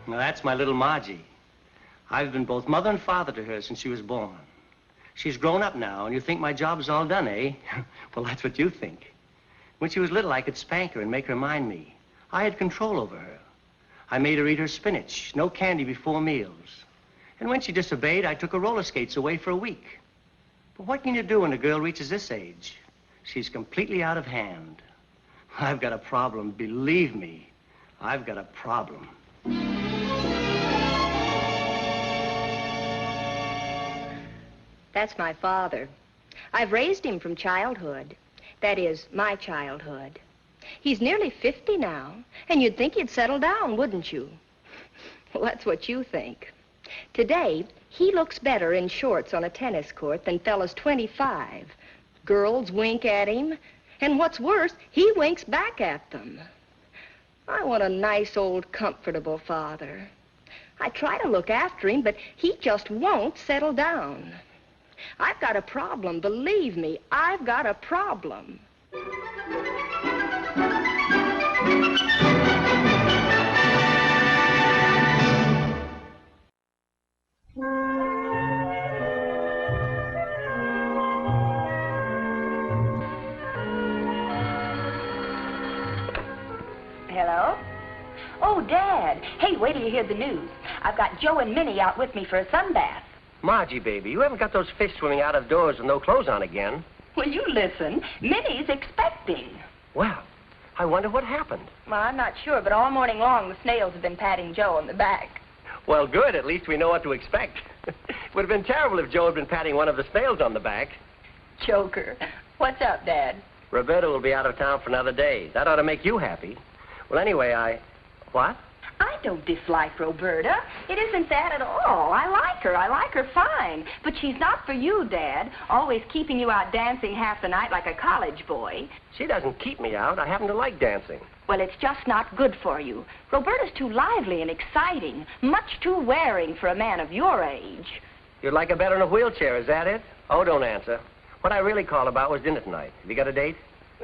That's my little Margie. I've been both mother and father to her since she was born. She's grown up now, and you think my job's all done, eh? Well, that's what you think. When she was little, I could spank her and make her mind me. I had control over her. I made her eat her spinach, no candy before meals. And when she disobeyed, I took her roller skates away for a week. But what can you do when a girl reaches this age? She's completely out of hand. I've got a problem, believe me. I've got a problem. That's my father. I've raised him from childhood. That is, my childhood. He's nearly 50 now, and you'd think he'd settle down, wouldn't you? Well, that's what you think. Today, he looks better in shorts on a tennis court than fellas 25. Girls wink at him, and what's worse, he winks back at them. I want a nice, old, comfortable father. I try to look after him, but he just won't settle down. I've got a problem, believe me, I've got a problem. Hello? Oh, Dad. Hey, wait till you hear the news. I've got Joe and Minnie out with me for a sunbath. Margie, baby, you haven't got those fish swimming out of doors with no clothes on again. Well, you listen. Minnie's expecting. Well, I wonder what happened. Well, I'm not sure, but all morning long the snails have been patting Joe on the back. Well, good. At least we know what to expect. It would have been terrible if Joe had been patting one of the snails on the back. Joker. What's up, Dad? Roberta will be out of town for another day. That ought to make you happy. Well, anyway, What? I don't dislike Roberta. It isn't that at all. I like her fine. But she's not for you, Dad. Always keeping you out dancing half the night like a college boy. She doesn't keep me out. I happen to like dancing. Well, it's just not good for you. Roberta's too lively and exciting. Much too wearing for a man of your age. You'd like her better in a wheelchair, is that it? Oh, don't answer. What I really called about was dinner tonight. Have you got a date?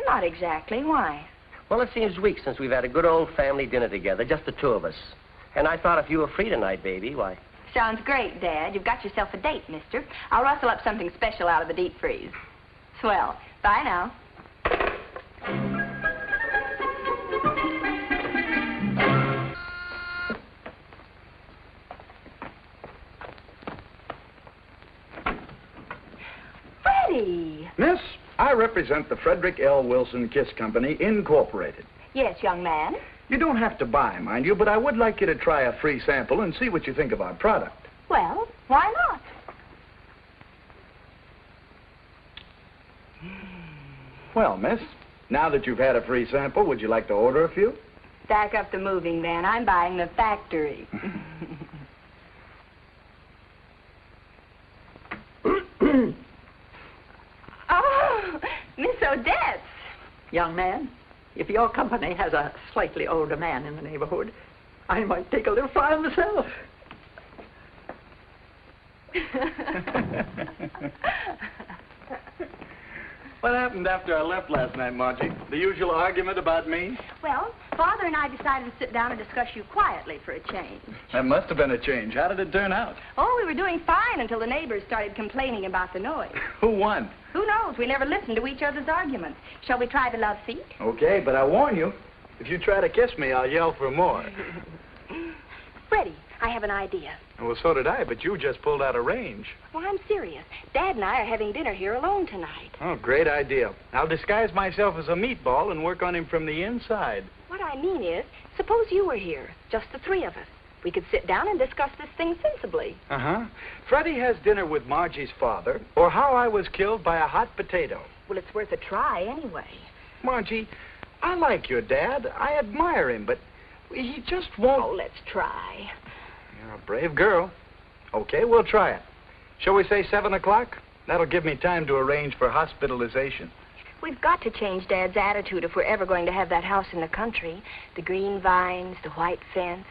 Not exactly. Why? Well, it seems weeks since we've had a good old family dinner together, just the two of us. And I thought if you were free tonight, baby, why... Sounds great, Dad. You've got yourself a date, mister. I'll rustle up something special out of the deep freeze. Swell. Bye now. Freddie! Miss, I represent the Frederick L. Wilson Kiss Company, Incorporated. Yes, young man. You don't have to buy, mind you, but I would like you to try a free sample and see what you think of our product. Well, why not? Well, miss, now that you've had a free sample, would you like to order a few? Back up the moving van. I'm buying the factory. Oh, Miss Odette. Young man, if your company has a slightly older man in the neighborhood, I might take a little try myself. What happened after I left last night, Margie? The usual argument about me? Well, Father and I decided to sit down and discuss you quietly for a change. That must have been a change. How did it turn out? Oh, we were doing fine until the neighbors started complaining about the noise. Who won? Who knows? We never listened to each other's arguments. Shall we try the love seat? Okay, but I warn you, if you try to kiss me, I'll yell for more. Freddie, I have an idea. Well, so did I, but you just pulled out of range. Well, I'm serious. Dad and I are having dinner here alone tonight. Oh, great idea. I'll disguise myself as a meatball and work on him from the inside. What I mean is, suppose you were here, just the three of us. We could sit down and discuss this thing sensibly. Uh-huh. Freddie has dinner with Margie's father, or how I was killed by a hot potato. Well, it's worth a try anyway. Margie, I like your dad. I admire him, but he just won't... Oh, let's try. You're a brave girl. Okay, we'll try it. Shall we say 7 o'clock? That'll give me time to arrange for hospitalization. We've got to change Dad's attitude if we're ever going to have that house in the country. The green vines, the white fence,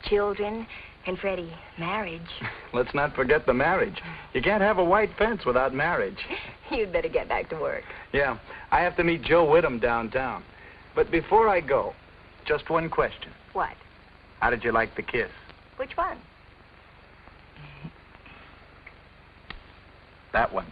children, and Freddie, marriage. Let's not forget the marriage. You can't have a white fence without marriage. You'd better get back to work. Yeah, I have to meet Joe Whittam downtown. But before I go, just one question. What? How did you like the kiss? Which one? That one.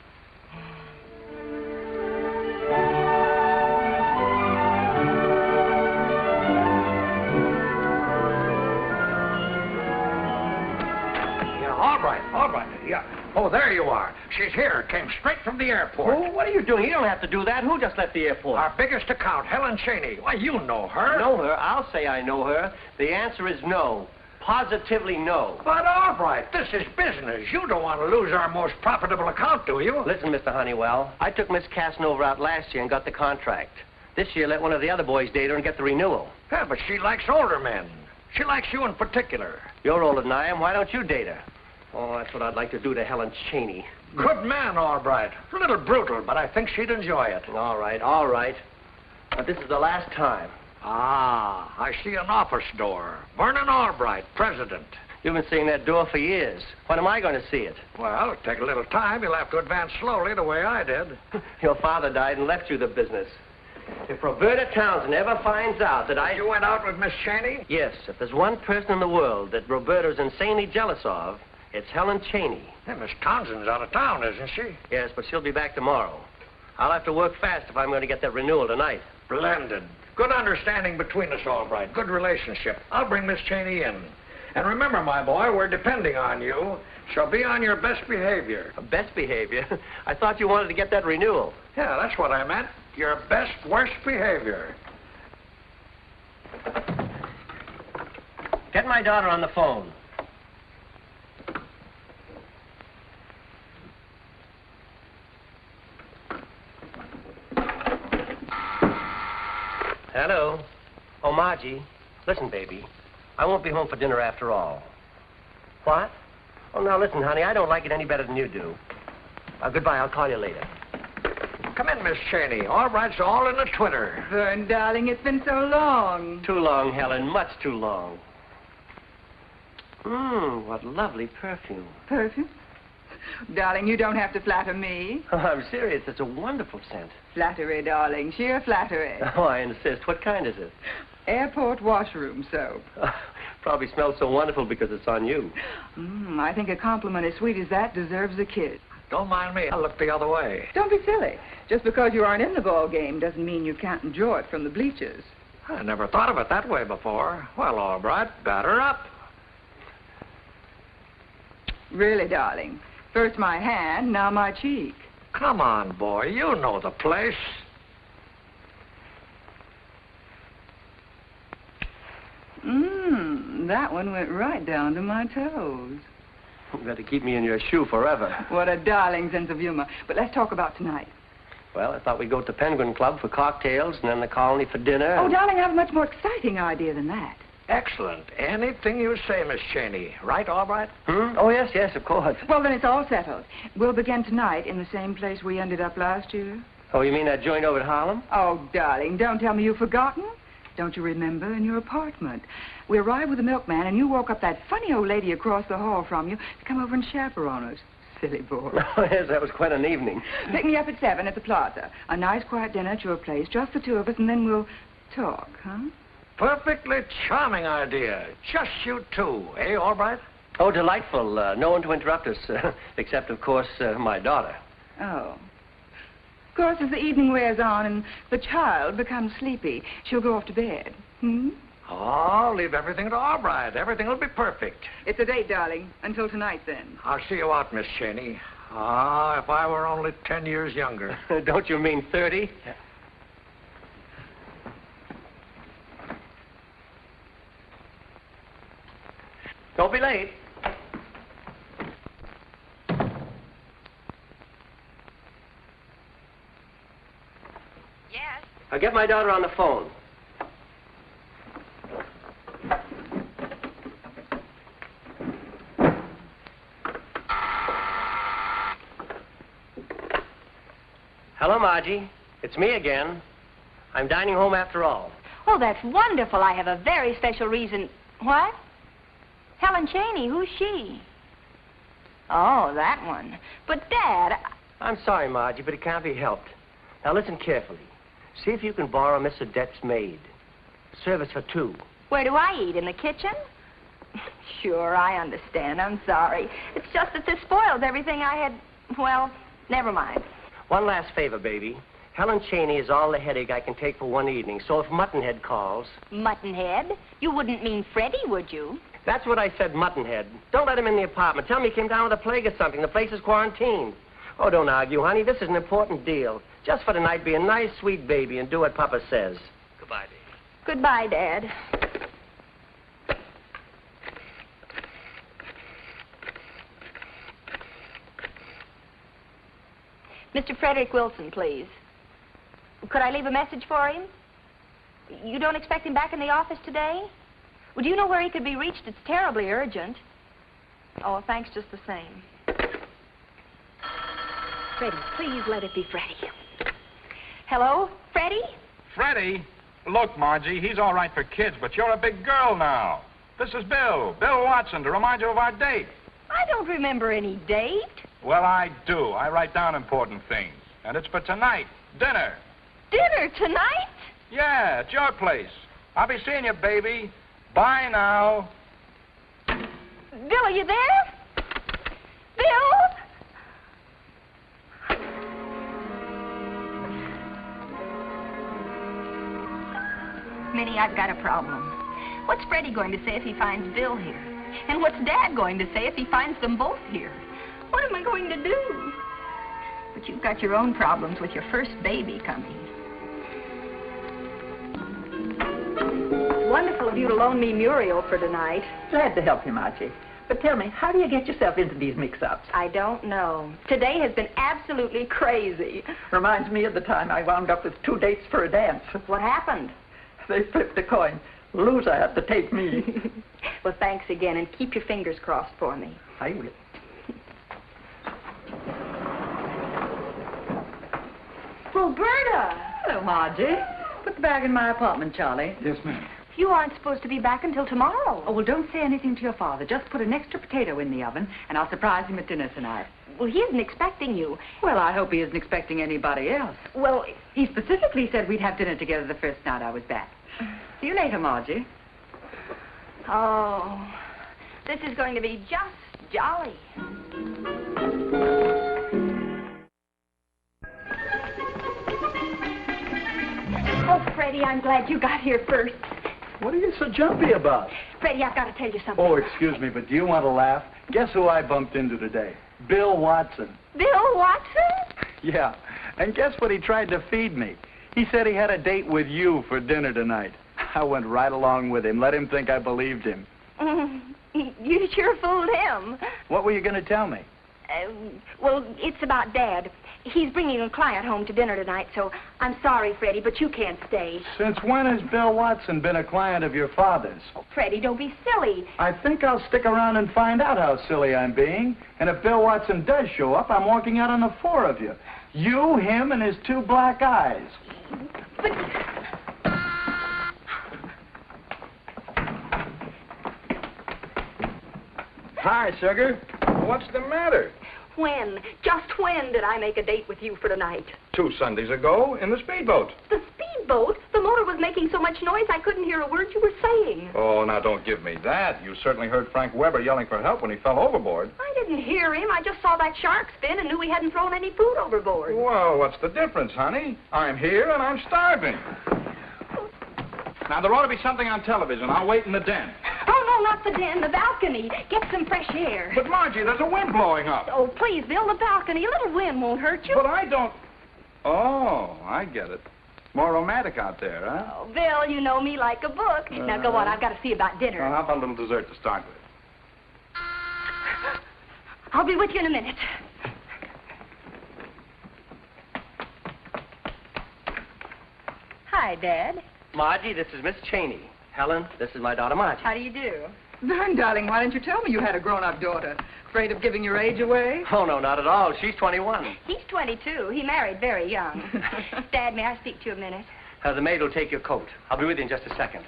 All right. Yeah. Oh, there you are. She's here. Came straight from the airport. Oh, what are you doing? You don't have to do that. Who just left the airport? Our biggest account, Helen Cheney. Why, you know her. Know her? I'll say I know her. The answer is no. Positively no. But all right, this is business. You don't want to lose our most profitable account, do you? Listen, Mr. Honeywell, I took Miss Casanova out last year and got the contract. This year, let one of the other boys date her and get the renewal. Yeah, but she likes older men. She likes you in particular. You're older than I am. Why don't you date her? Oh, that's what I'd like to do to Helen Cheney. Good man, all right. A little brutal, but I think she'd enjoy it. All right. But this is the last time. Ah, I see an office door. Vernon Albright, president. You've been seeing that door for years. When am I going to see it? Well, it'll take a little time. You'll have to advance slowly the way I did. Your father died and left you the business. If Roberta Townsend ever finds out that You went out with Miss Cheney? Yes, if there's one person in the world that Roberta's insanely jealous of, it's Helen Cheney. Hey, Miss Townsend's out of town, isn't she? Yes, but she'll be back tomorrow. I'll have to work fast if I'm going to get that renewal tonight. Splendid. Good understanding between us, Albright. Good relationship. I'll bring Miss Cheney in. And remember, my boy, we're depending on you. So be on your best behavior. Best behavior? I thought you wanted to get that renewal. Yeah, that's what I meant. Your best, worst behavior. Get my daughter on the phone. Hello. Oh, Margie. Listen, baby. I won't be home for dinner after all. What? Oh, now listen, honey. I don't like it any better than you do. Goodbye. I'll call you later. Come in, Miss Cheney. Albright's all in the Twitter. Vern, darling, it's been so long. Too long, Helen. Much too long. What lovely perfume. Perfume? Darling, you don't have to flatter me. Oh, I'm serious. It's a wonderful scent. Flattery, darling. Sheer flattery. Oh, I insist. What kind is it? Airport washroom soap. Probably smells so wonderful because it's on you. I think a compliment as sweet as that deserves a kiss. Don't mind me. I'll look the other way. Don't be silly. Just because you aren't in the ball game doesn't mean you can't enjoy it from the bleachers. I never thought of it that way before. Well, Albright, batter up. Really, darling. First my hand, now my cheek. Come on, boy. You know the place. That one went right down to my toes. You better keep me in your shoe forever. What a darling sense of humor. But let's talk about tonight. Well, I thought we'd go to Penguin Club for cocktails and then the Colony for dinner. Oh, darling, I have a much more exciting idea than that. Excellent. Anything you say, Miss Cheney. Right, Albright? Oh, yes, of course. Well, then it's all settled. We'll begin tonight in the same place we ended up last year. Oh, you mean that joint over at Harlem? Oh, darling, don't tell me you've forgotten. Don't you remember, in your apartment? We arrived with the milkman, and you woke up that funny old lady across the hall from you to come over and chaperone us. Silly boy. Oh, yes, that was quite an evening. Pick me up at 7 at the plaza. A nice, quiet dinner at your place, just the two of us, and then we'll talk, huh? Perfectly charming idea. Just you two, eh, Albright? Oh, delightful. No one to interrupt us, except, of course, my daughter. Oh. Of course, as the evening wears on and the child becomes sleepy, she'll go off to bed. Oh, leave everything to Albright. Everything will be perfect. It's a date, darling. Until tonight, then. I'll see you out, Miss Cheney. Ah, if I were only 10 years younger. Don't you mean 30? Yeah. Don't be late. Yes? I'll get my daughter on the phone. Hello, Margie. It's me again. I'm dining home after all. Oh, that's wonderful. I have a very special reason. What? Helen Cheney, who's she? Oh, that one. But, Dad... I'm sorry, Margie, but it can't be helped. Now, listen carefully. See if you can borrow Miss Odette's maid. Service for two. Where do I eat? In the kitchen? Sure, I understand. I'm sorry. It's just that this spoils everything I had... Well, never mind. One last favor, baby. Helen Cheney is all the headache I can take for one evening, so if Muttonhead calls... Muttonhead? You wouldn't mean Freddie, would you? That's what I said, Muttonhead. Don't let him in the apartment. Tell him he came down with a plague or something. The place is quarantined. Oh, don't argue, honey. This is an important deal. Just for tonight, be a nice, sweet baby and do what Papa says. Goodbye, Dave. Goodbye, Dad. Mr. Frederick Wilson, please. Could I leave a message for him? You don't expect him back in the office today? Well, do you know where he could be reached? It's terribly urgent. Oh, thanks just the same. Freddie, please let it be Freddie. Hello, Freddie? Freddie? Look, Margie, he's all right for kids, but you're a big girl now. This is Bill Watson, to remind you of our date. I don't remember any date. Well, I do. I write down important things. And it's for tonight, dinner. Dinner tonight? Yeah, at your place. I'll be seeing you, baby. Bye now. Bill, are you there? Bill? Minnie, I've got a problem. What's Freddie going to say if he finds Bill here? And what's Dad going to say if he finds them both here? What am I going to do? But you've got your own problems with your first baby coming. It's wonderful of you to loan me Muriel for tonight. Glad to help you, Margie. But tell me, how do you get yourself into these mix-ups? I don't know. Today has been absolutely crazy. Reminds me of the time I wound up with 2 dates for a dance. What happened? They flipped a coin. Loser had to take me. Well, thanks again, and keep your fingers crossed for me. I will. Roberta! Hello, Margie. Put the bag in my apartment, Charlie. Yes, ma'am. You aren't supposed to be back until tomorrow. Oh, well, don't say anything to your father. Just put an extra potato in the oven, and I'll surprise him at dinner tonight. Well, he isn't expecting you. Well, I hope he isn't expecting anybody else. Well, He specifically said we'd have dinner together the first night I was back. See you later, Margie. oh, this is going to be just jolly. Oh, Freddie, I'm glad you got here first. What are you so jumpy about? Freddie, I've got to tell you something. Oh, excuse me, but do you want to laugh? Guess who I bumped into today? Bill Watson. Bill Watson? Yeah, and guess what he tried to feed me? He said he had a date with you for dinner tonight. I went right along with him, let him think I believed him. You sure fooled him. What were you going to tell me? Well, it's about Dad. He's bringing a client home to dinner tonight, so I'm sorry, Freddie, but you can't stay. Since when has Bill Watson been a client of your father's? Oh, Freddie, don't be silly. I think I'll stick around and find out how silly I'm being. And if Bill Watson does show up, I'm walking out on the 4 of you. You, him, and his 2 black eyes. But... Hi, sugar. What's the matter? Just when did I make a date with you for tonight? 2 Sundays ago in the speedboat. The speedboat? The motor was making so much noise I couldn't hear a word you were saying. Oh, now don't give me that. You certainly heard Frank Weber yelling for help when he fell overboard. I didn't hear him. I just saw that shark spin and knew we hadn't thrown any food overboard. Well, what's the difference, honey? I'm here and I'm starving. Now, there ought to be something on television. I'll wait in the den. Oh, no, not the den, the balcony. Get some fresh air. But, Margie, there's a wind blowing up. Oh, please, Bill, the balcony. A little wind won't hurt you. But I don't... Oh, I get it. More romantic out there, huh? Oh, Bill, you know me like a book. Now, go on. I've got to see about dinner. Well, how about a little dessert to start with? I'll be with you in a minute. Hi, Dad. Margie, this is Miss Cheney. Helen, this is my daughter, Margie. How do you do? Vern, darling, why didn't you tell me you had a grown-up daughter? Afraid of giving your age away? Oh, no, not at all. She's 21. He's 22. He married very young. Dad, may I speak to you a minute? The maid will take your coat. I'll be with you in just a second.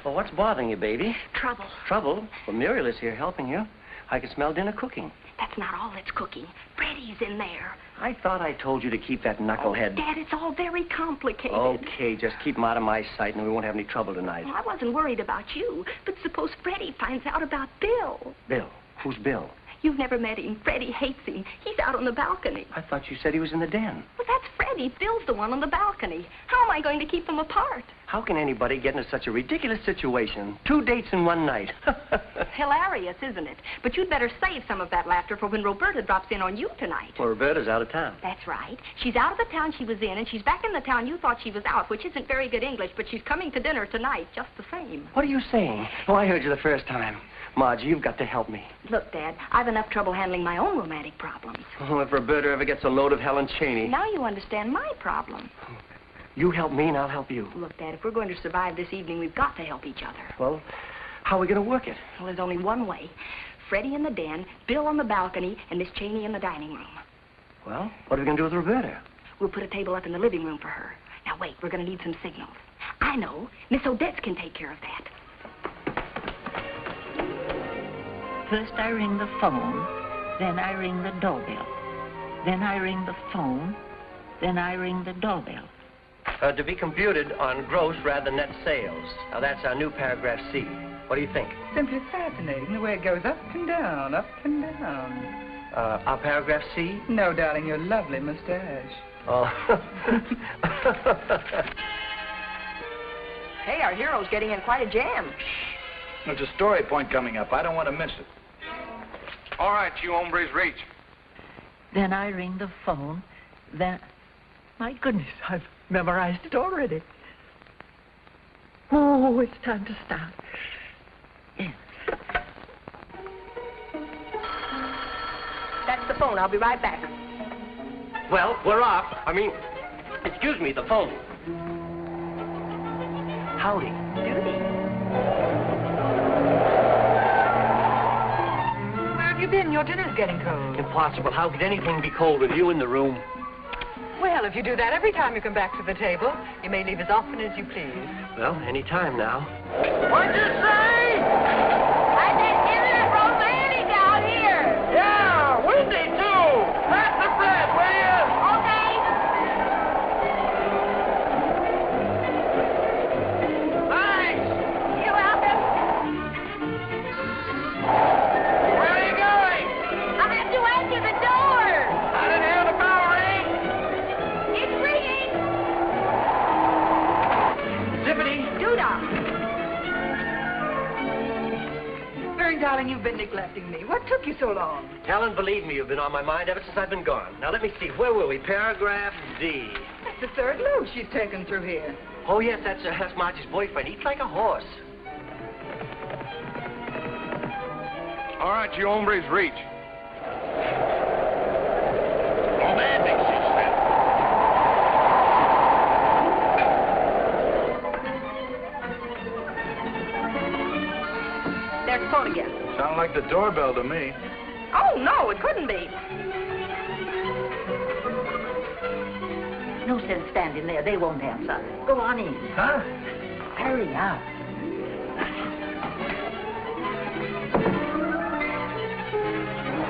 Well, what's bothering you, baby? Trouble. Trouble? Well, Muriel is here helping you. I can smell dinner cooking. That's not all that's cooking. Freddie's in there. I thought I told you to keep that knucklehead. Dad, it's all very complicated. Okay, just keep him out of my sight and we won't have any trouble tonight. Well, I wasn't worried about you, but suppose Freddie finds out about Bill. Bill? Who's Bill? You've never met him. Freddie hates him. He's out on the balcony. I thought you said he was in the den. Well, that's Freddie. Bill's the one on the balcony. How am I going to keep them apart? How can anybody get into such a ridiculous situation? 2 dates in one night. Hilarious, isn't it? But you'd better save some of that laughter for when Roberta drops in on you tonight. Well, Roberta's out of town. That's right. She's out of the town she was in, and she's back in the town you thought she was out, which isn't very good English, but she's coming to dinner tonight, just the same. What are you saying? Oh, I heard you the first time. Margie, you've got to help me. Look, Dad, I've enough trouble handling my own romantic problems. Oh, if Roberta ever gets a load of Helen Cheney. Now you understand my problem. You help me and I'll help you. Look, Dad, if we're going to survive this evening, we've got to help each other. Well, how are we going to work it? Well, there's only one way. Freddie in the den, Bill on the balcony, and Miss Cheney in the dining room. Well, what are we going to do with Roberta? We'll put a table up in the living room for her. Now, wait, we're going to need some signals. I know. Miss Odette's can take care of that. First I ring the phone, then I ring the doorbell. Then I ring the phone, then I ring the doorbell. To be computed on gross rather than net sales. Now, that's our new paragraph C. What do you think? Simply fascinating, the way it goes up and down, up and down. Our paragraph C? No, darling, your lovely mustache. Oh. Hey, our hero's getting in quite a jam. There's a story point coming up. I don't want to miss it. All right, you hombres, reach. Then I ring the phone, then... My goodness, I've memorized it already. Oh, it's time to start. Yes. That's the phone. I'll be right back. Well, we're off. Excuse me, the phone. Howdy. Where have you been? Your dinner's getting cold. Impossible. How could anything be cold with you in the room? Well, if you do that every time you come back to the table, you may leave as often as you please. Well, any time now. What'd you say? I said, isn't it romantic out here? Yeah, windy too. Pass the bread, will you? Okay. Thanks. You're welcome. Where are you going? I have to answer the door. I didn't hear the bell ring. It's ringing. Zippity. Doodah. Vern, darling, you've been neglecting me. What took you so long? Helen, believe me, you've been on my mind ever since I've been gone. Now, let me see. Where were we? Paragraph D. That's the third load she's taken through here. Oh, yes, that's Margie's boyfriend. Eats like a horse. All right, you hombres, reach. Romantic, she said. There's the phone again. Sound like the doorbell to me. Oh, no, it couldn't be. No sense standing there. They won't answer. Go on in. Huh? Hurry up.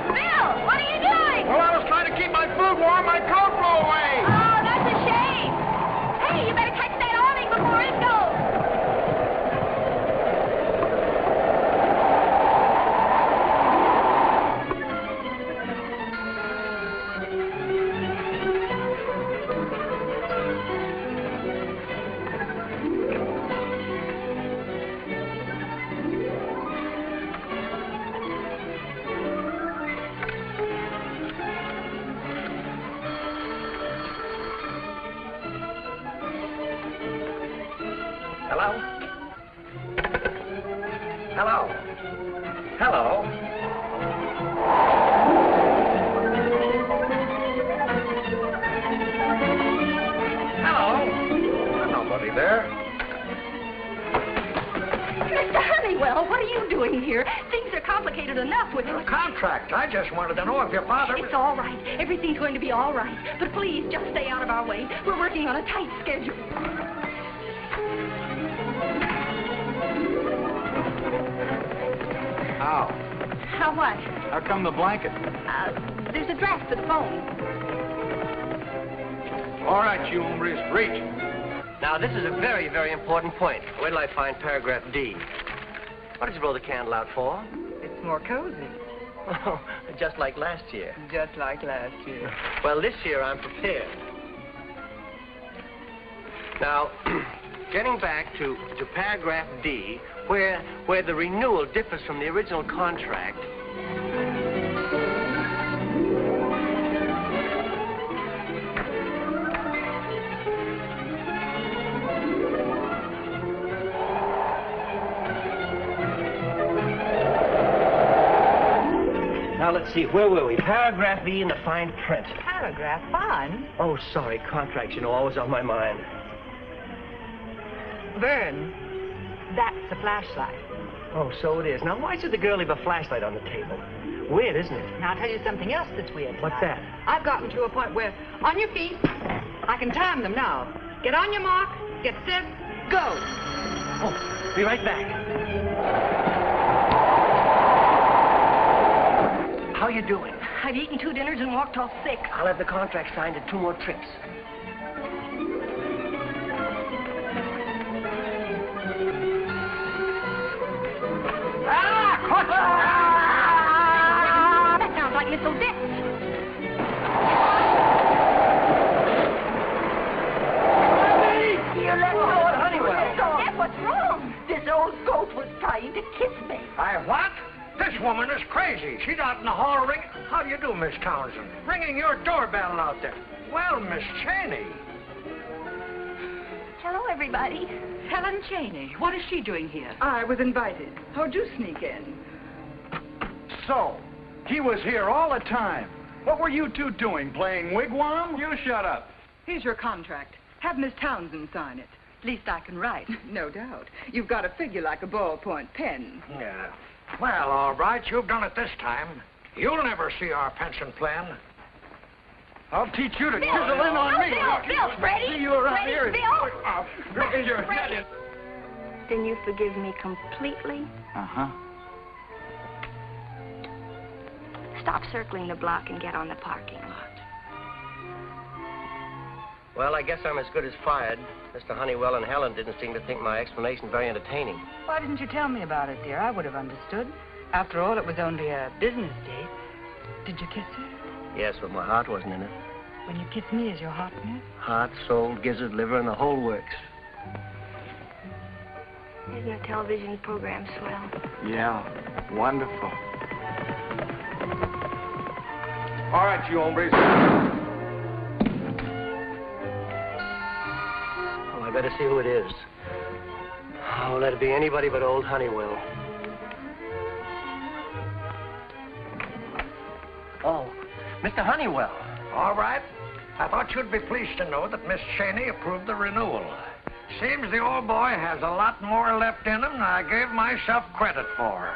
Bill, what are you doing? Well, I was trying to keep my food warm. My coat blew away. Oh, that's a shame. Hey, you better catch that awning before it goes. Hello? Hello? Hello? Hello? Nobody there. Mr. Honey, Honeywell, what are you doing here? Things are complicated enough with A contract. I just wanted to know if your father... It's all right. Everything's going to be all right. But please, just stay out of our way. We're working on a tight schedule. How? How what? How come the blanket? There's a draft for the phone. All right, you hombres, reach. Now, this is a very, very important point. Where till I find paragraph D? What did you blow the candle out for? It's more cozy. Oh, just like last year. Just like last year. Well, this year I'm prepared. Now, getting back to paragraph D, where the renewal differs from the original contract. Now, let's see, where were we? Paragraph B in the fine print. Paragraph 5. Oh, sorry, contracts, you know, always on my mind. Vern, that's the flashlight. Oh, so it is. Now, why should the girl leave a flashlight on the table? Weird, isn't it? Now, I'll tell you something else that's weird. What's that? I've gotten to a point where, on your feet, I can time them now. Get on your mark, get set, go. Oh, be right back. How you doing? I've eaten 2 dinners and walked off sick. I'll have the contract signed in 2 more trips. That sounds like Miss Odette. You let go of Honeywell. Odette, what's wrong? This old goat was trying to kiss me. What? This woman is crazy. She's out in the hall ringing... How do you do, Miss Townsend? Ringing your doorbell out there. Well, Miss Cheney. Hello, everybody. Helen Cheney, what is she doing here? I was invited. How'd you sneak in? So, he was here all the time. What were you two doing, playing wigwam? You shut up. Here's your contract. Have Miss Townsend sign it. Least I can write. No doubt. You've got a figure like a ballpoint pen. Yeah. Well, all right, you've done it this time. You'll never see our pension plan. I'll teach you to Bill, chisel in on me. Bill, Freddie. See you around Freddie, here. Bill. Raise your head. Then you forgive me completely? Uh-huh. Stop circling the block and get on the parking lot. Well, I guess I'm as good as fired. Mr. Honeywell and Helen didn't seem to think my explanation very entertaining. Why didn't you tell me about it, dear? I would have understood. After all, it was only a business date. Did you kiss her? Yes, but my heart wasn't in it. When you kiss me, is your heart in it? Heart, soul, gizzard, liver, and the whole works. Isn't your television program swell? Yeah, wonderful. All right, you hombres. Oh, I better see who it is. Oh, let it be anybody but old Honeywell. Oh, Mr. Honeywell. All right. I thought you'd be pleased to know that Miss Cheney approved the renewal. Seems the old boy has a lot more left in him than I gave myself credit for.